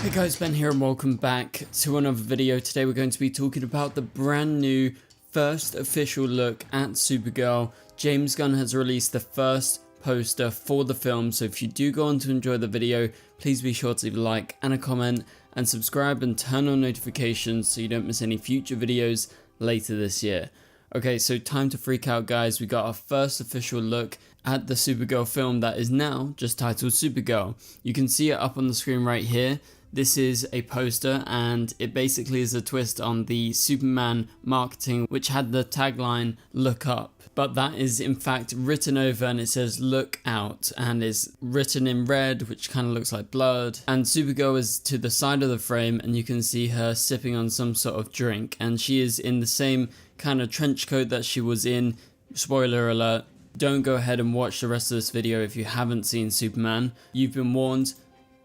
Hey guys, Ben here and welcome back to another video. Today we're going to be talking about the brand new first official look at Supergirl. James Gunn has released the first poster for the film, so if you do go on to enjoy the video, please be sure to leave a like and a comment and subscribe and turn on notifications so you don't miss any future videos later this year. Okay, so time to freak out guys. We got our first official look at the Supergirl film that is now just titled Supergirl. You can see it up on the screen right here. This is a poster and it basically is a twist on the Superman marketing which had the tagline "Look Up," but that is in fact written over and it says "Look Out" and is written in red, which kind of looks like blood, and Supergirl is to the side of the frame and you can see her sipping on some sort of drink, and she is in the same kind of trench coat that she was in. Spoiler alert, don't go ahead and watch the rest of this video if you haven't seen Superman. You've been warned.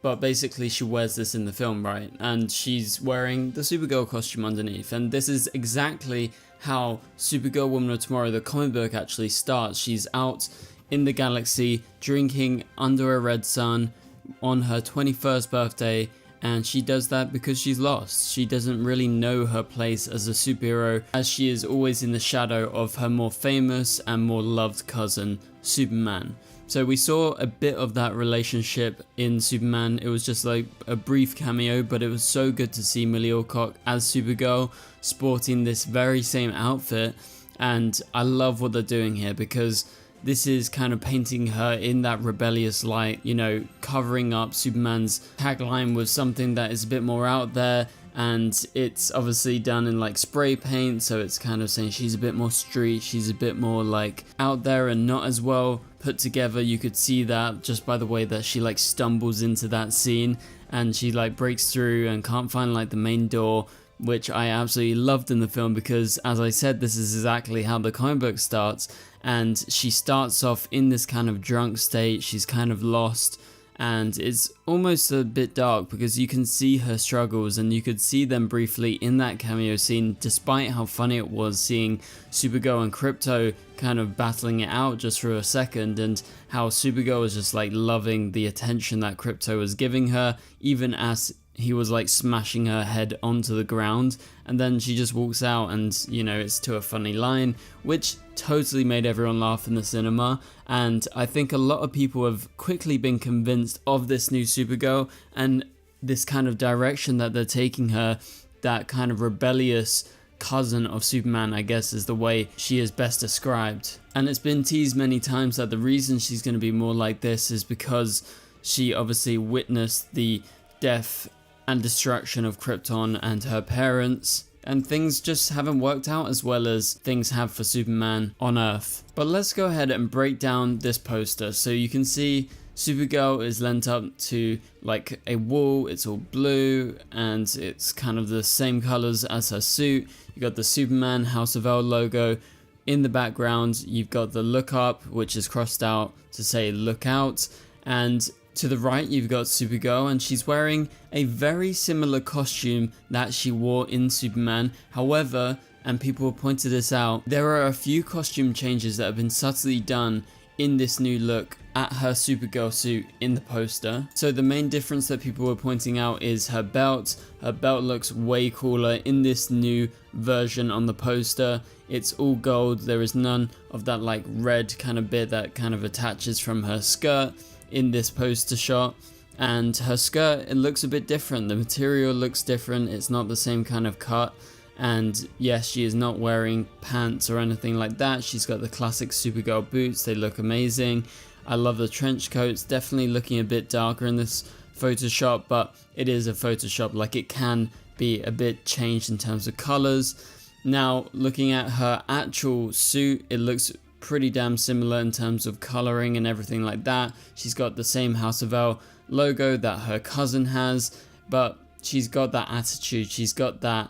But basically she wears this in the film, right? And she's wearing the Supergirl costume underneath. And this is exactly how Supergirl Woman of Tomorrow, the comic book, actually starts. She's out in the galaxy drinking under a red sun on her 21st birthday. And she does that because she's lost. She doesn't really know her place as a superhero, as she is always in the shadow of her more famous and more loved cousin, Superman. So we saw a bit of that relationship in Superman. It was just like a brief cameo, but it was so good to see Millie Alcock as Supergirl sporting this very same outfit. And I love what they're doing here because this is kind of painting her in that rebellious light, you know, covering up Superman's tagline with something that is a bit more out there. And it's obviously done in like spray paint, so it's kind of saying she's a bit more street, she's a bit more like out there and not as well put together. You could see that just by the way that she like stumbles into that scene and she like breaks through and can't find like the main door, which I absolutely loved in the film because, as I said, this is exactly how the comic book starts. And she starts off in this kind of drunk state, she's kind of lost, and it's almost a bit dark because you can see her struggles and you could see them briefly in that cameo scene, despite how funny it was seeing Supergirl and Krypto kind of battling it out just for a second, and how Supergirl was just like loving the attention that Krypto was giving her, even as he was like smashing her head onto the ground. And then she just walks out and, you know, it's to a funny line, which totally made everyone laugh in the cinema. And I think a lot of people have quickly been convinced of this new Supergirl and this kind of direction that they're taking her, that kind of rebellious cousin of Superman, I guess is the way she is best described. And it's been teased many times that the reason she's going to be more like this is because she obviously witnessed the death and destruction of Krypton and her parents, and things just haven't worked out as well as things have for Superman on Earth. But let's go ahead and break down this poster. So you can see Supergirl is lent up to like a wall, it's all blue and it's kind of the same colors as her suit. You got the Superman House of L logo in the background, you've got the "Look Up," which is crossed out to say "Look Out," and to the right you've got Supergirl and she's wearing a very similar costume that she wore in Superman. However, and people have pointed this out, there are a few costume changes that have been subtly done in this new look at her Supergirl suit in the poster. So the main difference that people were pointing out is her belt. Her belt looks way cooler in this new version on the poster. It's all gold, there is none of that like red kind of bit that kind of attaches from her skirt in this poster shot. And her skirt, it looks a bit different, the material looks different, it's not the same kind of cut. And yes, she is not wearing pants or anything like that. She's got the classic Supergirl boots, they look amazing. I love the trench coats, definitely looking a bit darker in this Photoshop, but it is a Photoshop, like it can be a bit changed in terms of colors. Now looking at her actual suit, it looks pretty damn similar in terms of coloring and everything like that. She's got the same House of L logo that her cousin has, but she's got that attitude, she's got that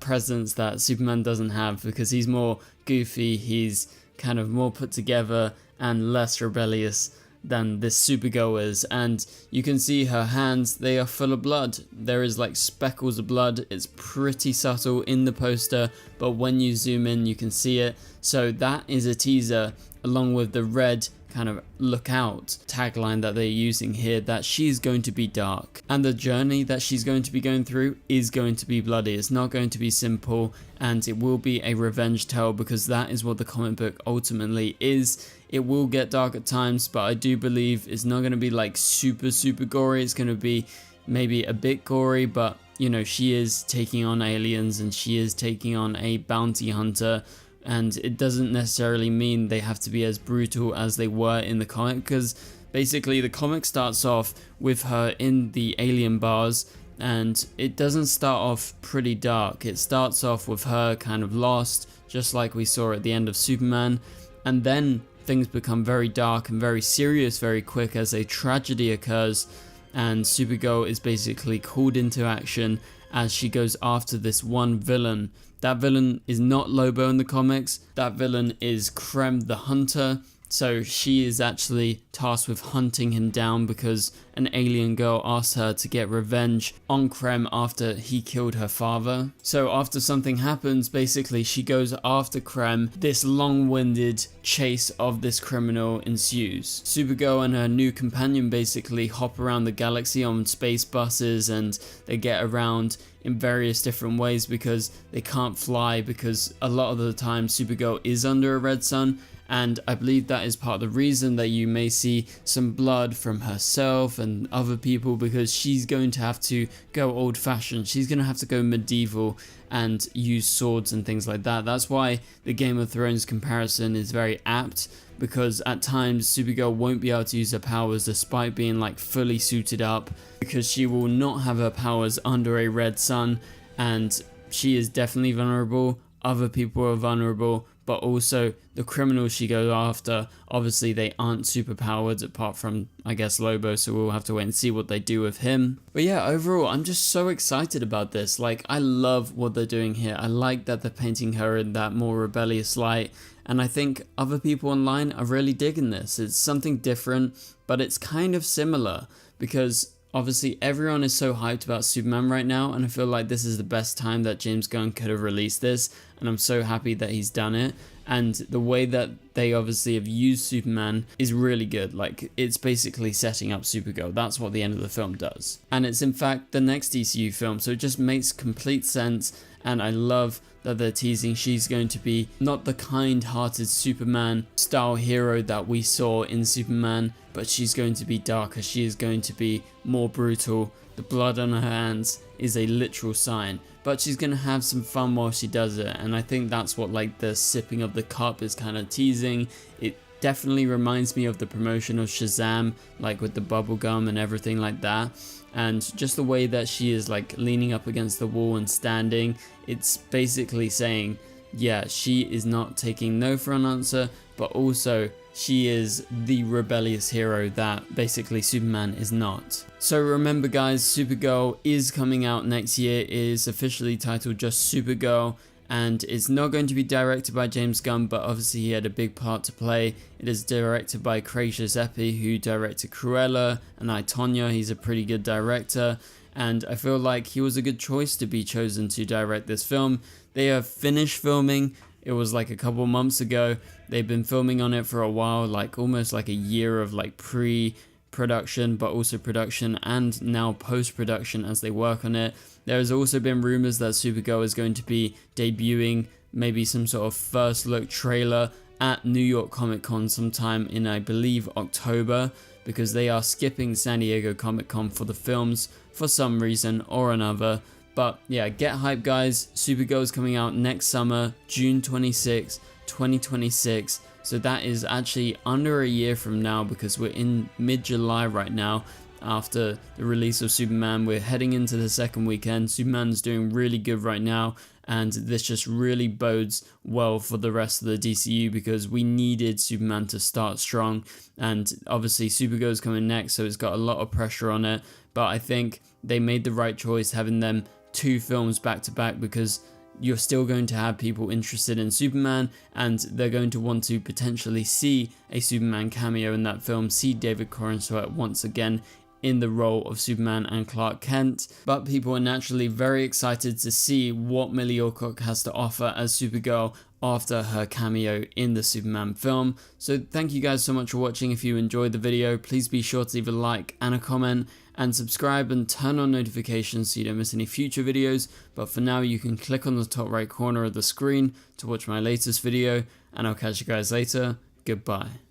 presence that Superman doesn't have because he's more goofy, he's kind of more put together and less rebellious than this Supergirl is. And you can see her hands, they are full of blood. There is like speckles of blood. It's pretty subtle in the poster, but when you zoom in you can see it. So that is a teaser along with the red kind of look out tagline that they're using here, that she's going to be dark, and the journey that she's going to be going through is going to be bloody. It's not going to be simple, and it will be a revenge tale, because that is what the comic book ultimately is. It will get dark at times, but I do believe it's not going to be like super gory. It's going to be maybe a bit gory, but you know, she is taking on aliens and she is taking on a bounty hunter, and it doesn't necessarily mean they have to be as brutal as they were in the comic, because basically the comic starts off with her in the alien bars, and it doesn't start off pretty dark. It starts off with her kind of lost, just like we saw at the end of Superman, and then things become very dark and very serious very quick as a tragedy occurs, and Supergirl is basically called into action as she goes after this one villain. That villain is not Lobo in the comics. That villain is Krem the Hunter. So she is actually tasked with hunting him down because an alien girl asked her to get revenge on Krem after he killed her father. So after something happens, basically she goes after Krem. This long-winded chase of this criminal ensues. Supergirl and her new companion basically hop around the galaxy on space buses, and they get around in various different ways because they can't fly, because a lot of the time Supergirl is under a red sun. And I believe that is part of the reason that you may see some blood from herself and other people, because she's going to have to go old fashioned. She's going to have to go medieval and use swords and things like that. That's why the Game of Thrones comparison is very apt, because at times Supergirl won't be able to use her powers despite being like fully suited up, because she will not have her powers under a red sun, and she is definitely vulnerable. Other people are vulnerable, but also the criminals she goes after, obviously they aren't superpowered apart from, I guess, Lobo, so we'll have to wait and see what they do with him. But yeah, overall, I'm just so excited about this. Like, I love what they're doing here. I like that they're painting her in that more rebellious light, and I think other people online are really digging this. It's something different, but it's kind of similar, because obviously everyone is so hyped about Superman right now, and I feel like this is the best time that James Gunn could have released this, and I'm so happy that he's done it. And the way that they obviously have used Superman is really good. Like, it's basically setting up Supergirl. That's what the end of the film does. And it's in fact the next DCU film, so it just makes complete sense. And I love that they're teasing she's going to be not the kind-hearted Superman style hero that we saw in Superman, but she's going to be darker. She is going to be more brutal. The blood on her hands is a literal sign, but she's going to have some fun while she does it. And I think that's what like the sipping of the cup is kind of teasing. It definitely reminds me of the promotion of Shazam, like with the bubble gum and everything like that. And just the way that she is like leaning up against the wall and standing, it's basically saying, yeah, she is not taking no for an answer, but also she is the rebellious hero that basically Superman is not. So remember guys, Supergirl is coming out next year. It is officially titled just Supergirl, and it's not going to be directed by James Gunn, but obviously he had a big part to play. It is directed by Craig Giuseppe, who directed Cruella and I, Tonya. He's a pretty good director, and I feel like he was a good choice to be chosen to direct this film. They have finished filming. It was like a couple months ago. They've been filming on it for a while, like almost like a year of like pre-production, but also production and now post-production as they work on it. There has also been rumors that Supergirl is going to be debuting maybe some sort of first look trailer at New York Comic Con sometime in, I believe, October, because they are skipping San Diego Comic Con for the films for some reason or another. But yeah, get hyped guys. Supergirl is coming out next summer, June 26, 2026. So that is actually under a year from now, because we're in mid-July right now. After the release of Superman, we're heading into the second weekend. Superman's doing really good right now, and this just really bodes well for the rest of the DCU, because we needed Superman to start strong, and obviously Supergirl is coming next, so it's got a lot of pressure on it. But I think they made the right choice having them 2 films back to back, because you're still going to have people interested in Superman, and they're going to want to potentially see a Superman cameo in that film, see David Corenswet once again in the role of Superman and Clark Kent, but people are naturally very excited to see what Millie Alcock has to offer as Supergirl after her cameo in the Superman film. So thank you guys so much for watching. If you enjoyed the video, please be sure to leave a like and a comment, and subscribe and turn on notifications so you don't miss any future videos. But for now, you can click on the top right corner of the screen to watch my latest video, and I'll catch you guys later. Goodbye.